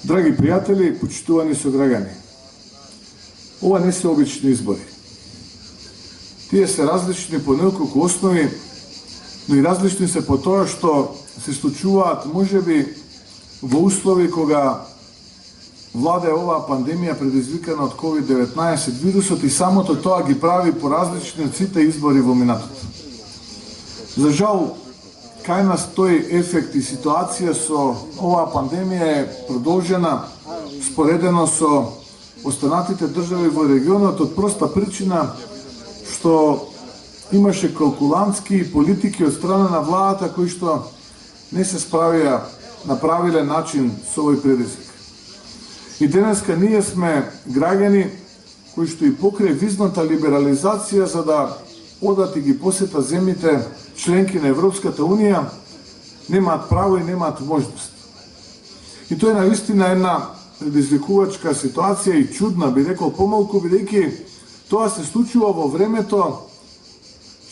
Драги пријатели, почитувани сограѓани, ова не се обични избори. Тие се различни по неколку основи, но и различни се по тоа што се случуваат можеби во услови кога владе оваа пандемија предизвикана од COVID-19 вирусот и самото тоа ги прави поразлични од сите избори во минатото. За жал, кај нас тој ефект и ситуација со оваа пандемија е продолжена споредено со останатите држави во регионот од проста причина што имаше калкулантски политики од страна на владата кои што не се справија на правилен начин со овој предизвик. И денеска ние сме граѓани кои што и покрај визната либерализација за да одат и ги посета земјите членки на Европската Унија, немаат право и немаат можност. И тоа е наистина една предизвикувачка ситуација и чудна, би рекол помалку, бидејќи тоа се случува во времето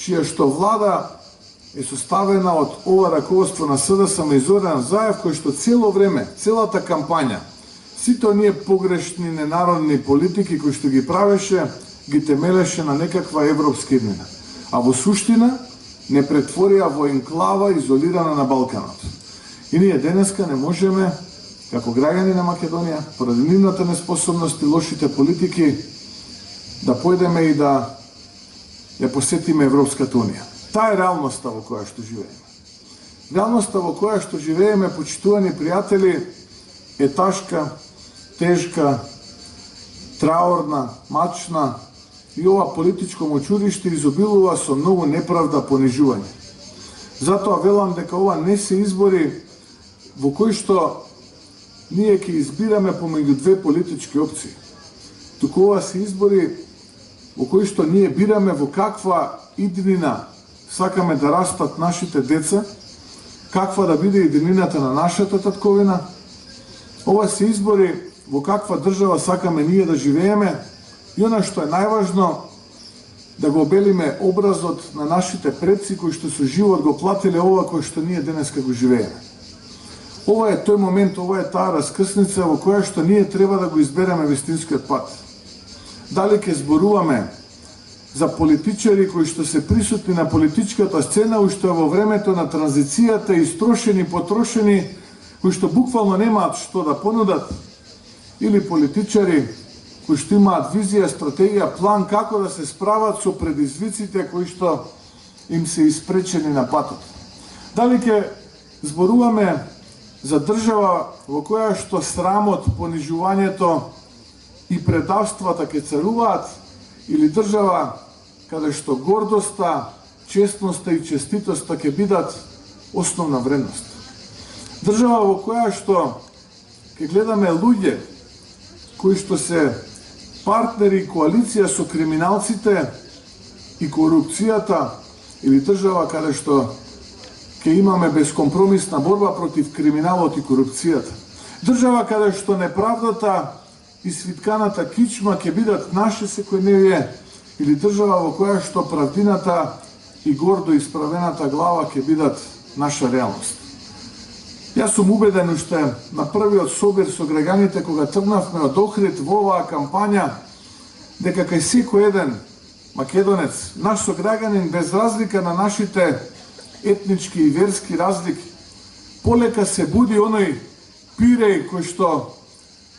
чија што влада е составена од ова раководство на СДСМ и Зоран Заев, кој што цело време, целата кампања, сите оние погрешни ненародни политики кои што ги правеше, ги темелеше на некаква европска иднина. А во суштина не претворија во енклава изолирана на Балканот. И ние денеска не можеме, како граѓани на Македонија, поради нивната неспособност и лошите политики, да појдеме и да ја посетиме Европската Унија. Таа е реалноста во која што живееме. Реалноста во која што живееме, почитувани пријатели, е тежка, траорна, мачна, и ова политичко мочуриште изобилува со многу неправда, понижување. Затоа велам дека ова не се избори во кои што ние ќе избираме помеѓу две политички опции. Туку ова се избори во кои што ние бираме во каква иднина сакаме да растат нашите деца, каква да биде иднината на нашата татковина. Ова се избори во каква држава сакаме ние да живееме и она што е најважно, да го обелиме образот на нашите предци кои што со живот го платиле ова кој што ние денеска го живееме. Ова е тој момент, ова е таа раскрсница во која што ние треба да го избереме вистинскиот пат. Дали ќе зборуваме за политичари кои што се присутни на политичката сцена уште во времето на транзицијата, истрошени, потрошени, кои што буквално немаат што да понудат, или политичари кои што имаат визија, стратегија, план како да се справат со предизвиците кои што им се испречени на патот. Дали ќе зборуваме за држава во која што срамот, понижувањето и предавствата ќе царуваат, или држава каде што гордоста, честноста и честитоста ќе бидат основна вредност. Држава во која што ќе гледаме луѓе кои што се партнери и коалиција со криминалците и корупцијата, или држава каде што ќе имаме безкомпромисна борба против криминалот и корупцијата. Држава каде што неправдата и свитканата кичма ќе бидат наше секојдневие, или држава во која што правдината и гордо исправената глава ќе бидат наша реалност. Јас сум убеден уште на првиот собир со граѓаните кога тргнавме од Охрид во оваа кампања, дека кај секој еден македонец, наш сограѓанин, без разлика на нашите етнички и верски разлики, полека се буди оној пиреј кој што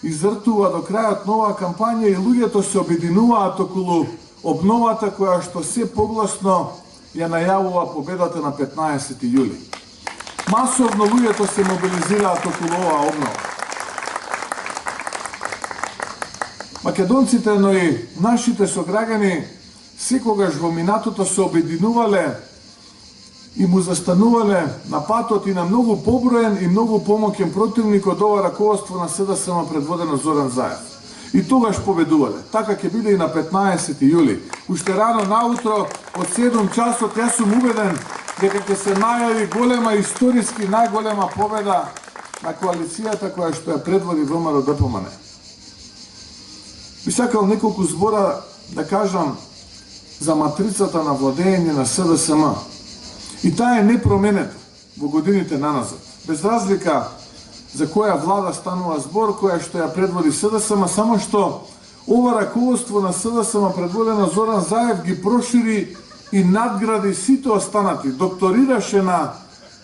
изртува до крајот на оваа кампања и луѓето се обединуваат околу обновата која што се погласно ја најавува победата на 15 јули. Масовно луѓето се мобилизираат околу оваа обнова. Македонците, но и нашите сограѓани секогаш во минатото се обединувале и му застанувале на патот и на многу поброен и многу помоќен противник од ова раководство на СДСМ предводено Зоран Заев. И тогаш победувале. Така ќе биде и на 15 јули. Уште рано наутро од 7 часот јас сум убеден дека ќе се најави голема историски најголема победа на коалицијата која што ја предводи ВМРО ДПМН. Би сакал неколку збора да кажам за матрицата на владење на СДСМ. И таа е непроменета во годините наназад. Без разлика за која влада станува збор, која што ја предводи СДСМ, само што ова раководство на СДСМ предводено Зоран Заев ги прошири и надгради сите останати. Докторираше на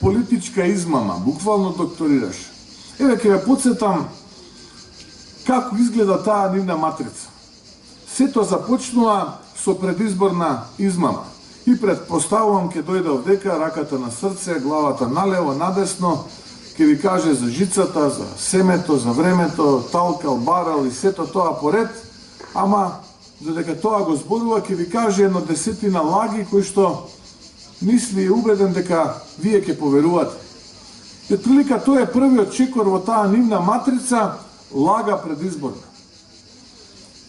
политичка измама, буквално докторираше. Еве ќе ве потсетам како изгледа таа нивна матрица. Сето започнува со предизборна измама. И предпоставувам ќе дојде овдека, раката на срце, главата налево, надесно, ќе ви каже за жицата, за семето, за времето, талкал, барал и сето тоа поред, ама додека тоа го зборува, ќе ви каже едно 10 лаги кои што мисли и убеден дека вие ќе поверувате. И отприлика тоа е првиот чекор во таа нивна матрица, лага предизборна.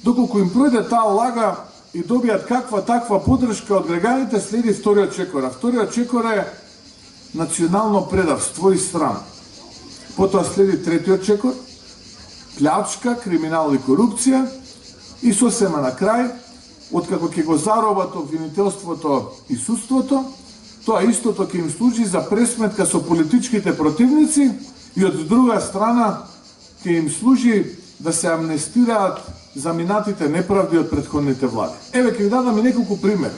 Доколку им пројде таа лага и добијат каква таква поддршка од граѓаните, следи вториот чекор. А вториот чекор е национално предавство и срам. Потоа следи третиот чекор, плячка, криминал и корупција, и сосема на крај, откако ќе го заробат обвинителството и судството, тоа истото ќе им служи за пресметка со политичките противници и од друга страна ќе им служи да се амнестираат заминатите неправди од претходните влади. Еве ќе ви дадам и неколку примери.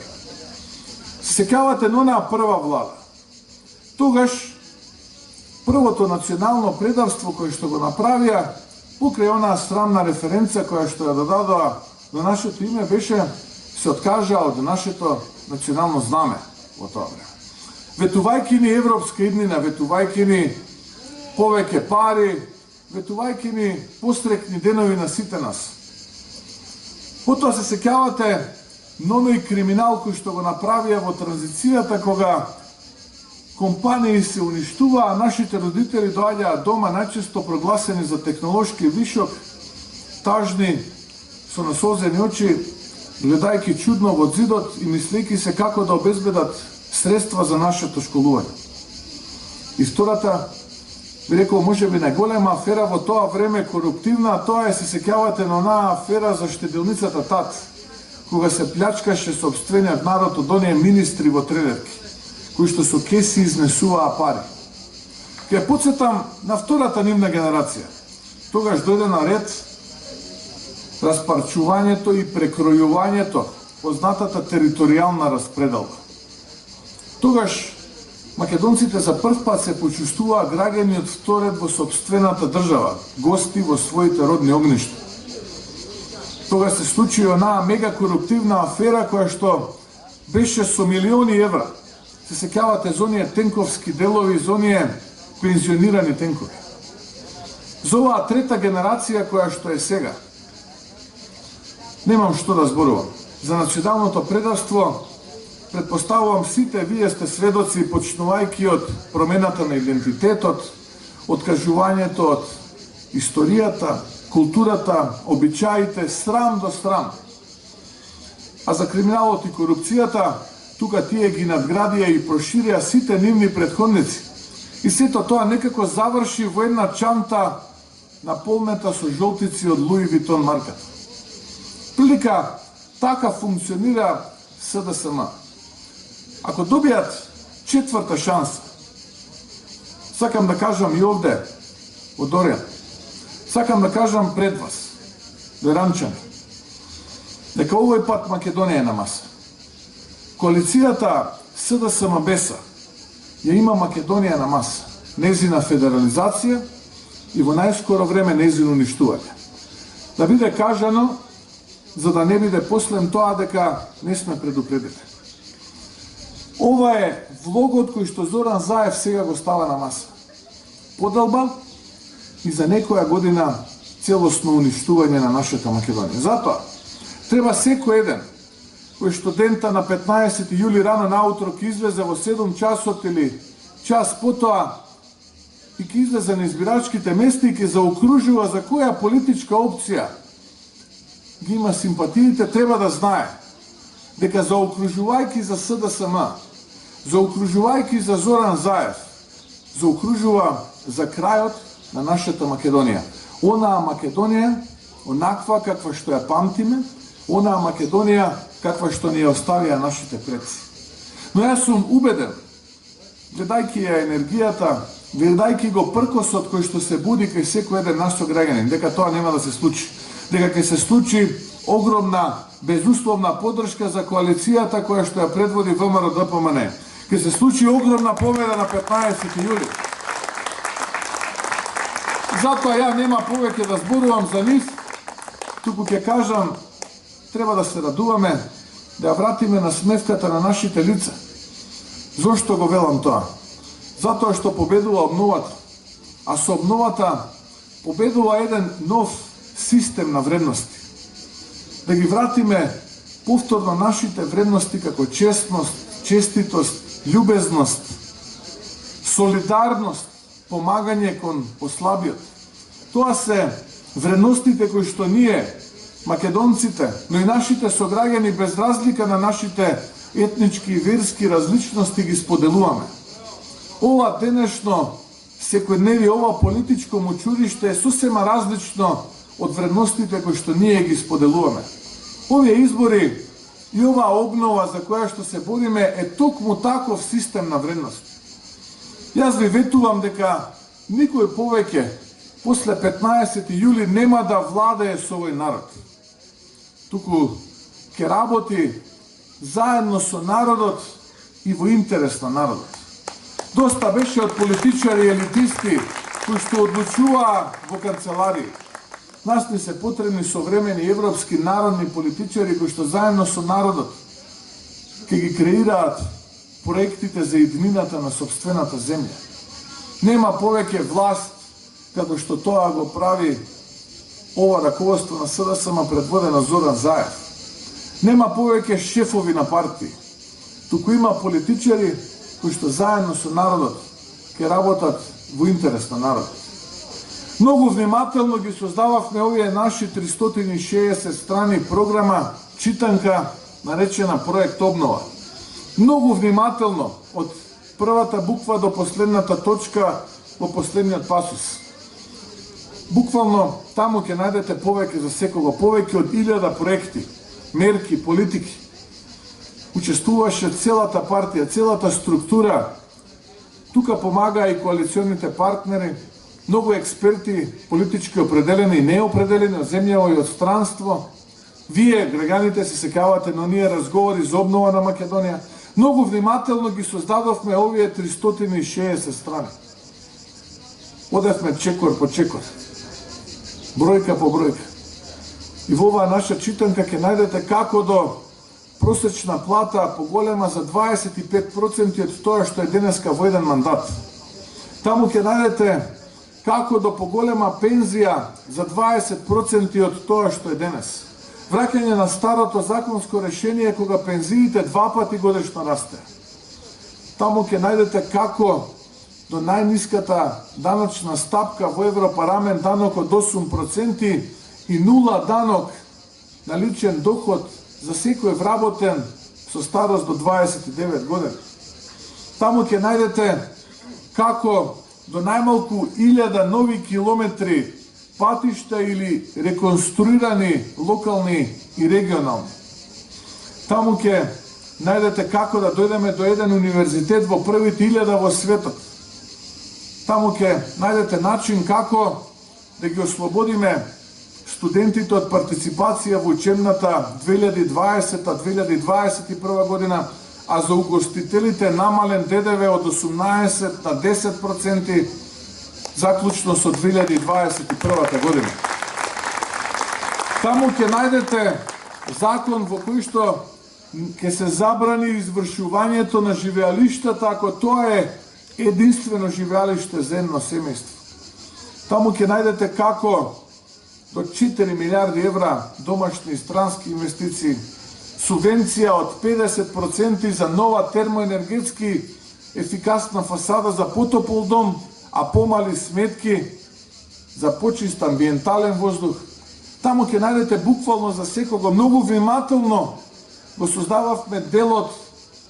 Се сеќавате на онаа прва влада. Тогаш првото национално предавство кој што го направија покрај онаа срамна референца која што ја додадоа до нашето име беше се откажа од нашето национално знаме во тоа време. Ветувајќи ни европска иднина, ветувајќи ни повеќе пари, ветувајќи ни пострекни денови на сите нас. Потоа се сеќавате на оној криминал кој што го направија во транзицијата кога компании се уништува, а нашите родители доаѓаат дома најчесто прогласени за технолошки вишок, тажни, со насолзени очи, гледајќи чудно во зидот и мислејќи се како да обезбедат средства за нашето школување. И втората, би рекол, може би најголема афера во тоа време коруптивна, тоа е, се сеќавате на онаа афера за штедилницата ТАТ, кога се плячкаше сопствениот народ од оние министри во тренерки, кои што со кеси изнесуваа пари. Ке потсетам на втората нивна генерација. Тогаш дојде на ред распарчувањето и прекројувањето, познатата територијална распределба. Тогаш македонците за прв пат се почувствуваа граѓани од вторед во сопствената држава, гости во своите родни огништа. Тогаш се случи онаа мега коруптивна афера која што беше со милиони евра. Се сеќавате за оние тенковски делови, за оние пензионирани тенкови. За оваа трета генерација која што е сега, немам што да зборувам. За националното предавство, предпоставувам сите вие сте сведоци, почнувајќи од промената на идентитетот, откажувањето од историјата, културата, обичаите, срам до срам. А за криминалот и корупцијата, тука тие ги надградија и проширија сите нивни претходници. И сето тоа некако заврши во една чанта наполнета со жолтици од Луи Витон марката. Прилика така функционира СДСМ. Ако добијат четврта шанса, сакам да кажам и овде, од Оријан, сакам да кажам пред вас, веранчани, дека овој пат Македонија е на маса. Коалицијата СДСМ-БЕСА ја има Македонија на маса, незина федерализација и во најскоро време незино уништување. Да биде кажано, за да не биде послем тоа дека не сме предупредили. Ова е влогот кој што Зоран Заев сега го става на маса. Поделба и за некоја година целосно уништување на нашата Македонија. Затоа, треба секој еден кој што дента на 15 јули рано наутро ќе излезе во 7 часот или час потоа и ќе излезе на избирачките места и ќе заокружува за која политичка опција ги има симпатиите, треба да знае дека заокружувајќи за СДСМ, заокружувајќи за Зоран Заев, заокружува за крајот на нашата Македонија. Онаа Македонија, онаква каква што ја памтиме, онаа Македонија каква што ни ја оставија нашите предци. Но јас сум убеден, гледајќи ја енергијата гледајќи го пркосот кој што се буди кај секој еден наш сограѓанин, дека тоа нема да се случи. Дека ќе се случи огромна безусловна поддршка за коалицијата која што ја предводи ВМРО-ДПМН. Ќе се случи огромна победа на 15 јули. Затоа ја нема повеќе да зборувам за нив, туку ќе кажам, треба да се радуваме, да ја вратиме на смевката на нашите лица. Зошто го велам тоа? Затоа што победува обновата. А со обновата победува еден нов систем на вредности. Да ги вратиме повторно нашите вредности како честност, честитост, љубезност, солидарност, помагање кон послабиот. Тоа се вредностите кои што ние, македонците, но и нашите сограѓани без разлика на нашите етнички и верски различности ги споделуваме. Ова денешно секојдневие, ова политичко мучуриште е сосема различно од вредностите кои што ние ги споделуваме. Овие избори и оваа обнова за која што се бориме е токму таков систем на вредности. Јас ви ветувам дека никој повеќе после 15 јули нема да владее со овој народ. Туку ќе работи заедно со народот и во интерес на народот. Доста беше од политичари и елитисти кои што одлучуваа во канцеларии. Нас ни се потребни современи европски народни политичари кои што заедно со народот ќе ги креираат проектите за иднината на сопствената земја. Нема повеќе власт како што тоа го прави ова раководство на СДСМ предводено Зоран Заев. Нема повеќе шефови на партии, туку има политичари кои што заедно со народот ќе работат во интерес на народот. Многу внимателно ги создававме овие наши 360 страни програма, читанка, наречена Проект Обнова. Многу внимателно, од првата буква до последната точка во последниот пасус. Буквално таму ќе најдете повеќе за секого, повеќе од 1000 проекти, мерки, политики. Учествуваше целата партија, целата структура. Тука помагаа и коалиционите партнери, многу експерти, политички определени и неопределени од земјава и од странство. Вие, граѓаните, се сеќавате на оние разговори за обнова на Македонија. Многу внимателно ги создадовме овие 360 страни. Одевме чекор по чекор, бројка по бројка. И во оваа наша читанка ќе најдете како до просечна плата поголема за 25% од тоа што е денеска во еден мандат. Таму ќе најдете како до поголема пензија за 20% од тоа што е денес. Враќање на старото законско решение кога пензиите 2 пати годишно расте. Таму ќе најдете како до најниската даночна стапка во Европарамент данок од 8% и 0 данок на личен доход за секој вработен со старост до 29 години. Таму ќе најдете како до најмалку 1000 нови километри патишта или реконструирани локални и регионални. Таму ќе најдете како да дојдеме до еден универзитет во првите 1000 во светот. Таму ќе најдете начин како да ги ослободиме студентите од партиципација во учебната 2020-2021 година, а за угостителите намален ДДВ од 18 на 10% заклучно со 2021 година. Таму ќе најдете закон во кој што ќе се забрани извршувањето на живеалиштата ако тоа е единствено живеалиште за едно семејство. Таму ќе најдете како до 4 милиарди евра домашни и странски инвестиции, субвенција од 50% за нова термоенергетски ефикасна фасада за потопол дом, а помали сметки за почист амбиентален воздух. Таму ќе најдете буквално за секого. Многу внимателно го создававме делот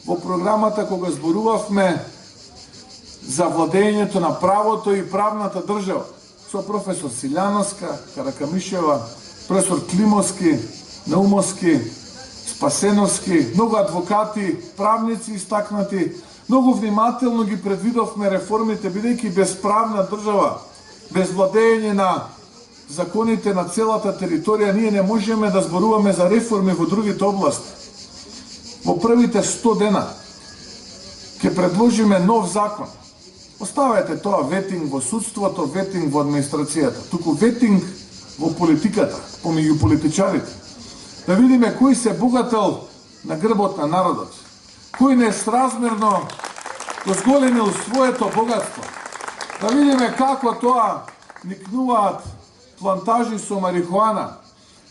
во програмата кога зборувавме за владењето на правото и правната држава со професор Силјановска, Каракамишева, професор Климовски, Наумовски, Спасеновски, многу адвокати, правници истакнати, Многу внимателно ги предвидовме реформите, бидејќи без правна држава, без владење на законите на целата територија, ние не можеме да зборуваме за реформи во другите области. Во првите 100 дена ќе предложиме нов закон. Оставете тоа ветинг во судството, ветинг во администрацијата, туку ветинг во политиката, помеѓу политичарите. Да видиме кој се богател на грбот на народот, кој несразмерно го зголемил своето богатство. Да видиме како тоа никнуваат плантажи со марихуана,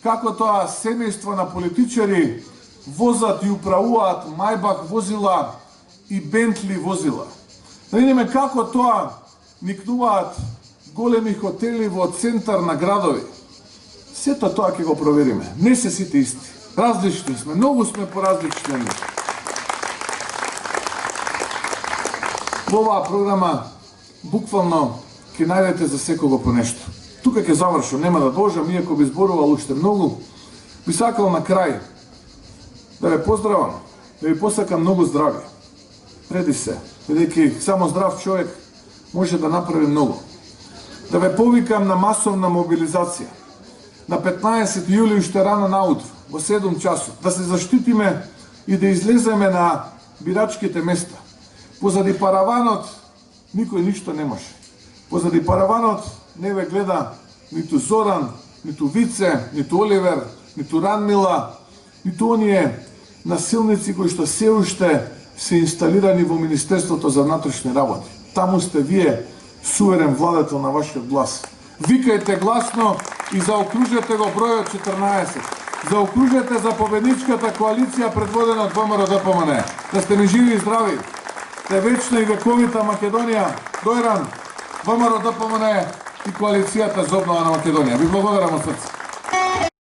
како тоа семејство на политичари возат и управуваат Мајбах возила и Бентли возила. Да видиме како тоа никнуваат големи хотели во центар на градови. Сето тоа ќе го провериме. Не се сите исти. Различни сме, многу сме поразлични. Во оваа програма буквално ќе најдете за секого по нешто. Тука ќе завршам, нема да должам, иако би зборувал уште многу. Би сакал на крај да ве поздравам, да ви посакам многу здравје. Преди се, бидејќи само здрав човек може да направи многу. Да ве повикам на масовна мобилизација. На 15 јули уште рано наутро, во 7 часот, да се заштитиме и да излеземе на бирачките места. Позади параванот никој ништо не може. Позади параванот не ве гледа ниту Зоран, ниту Вице, ниту Оливер, ниту Ранмила, ниту оние насилници кои што се уште се инсталирани во Министерството за внатрешни работи. Таму сте вие, суверен владетел на вашиот глас. Викајте гласно и заокружете го бројот 14. Заокружете за победничката коалиција предводена од ВМРО-ДПМНЕ. Да сте ми живи и здрави. Те вечна и вековита Македонија, дојран, ВМРО-ДПМНЕ и коалицијата за обнова на Македонија. Ви благодарам од срце.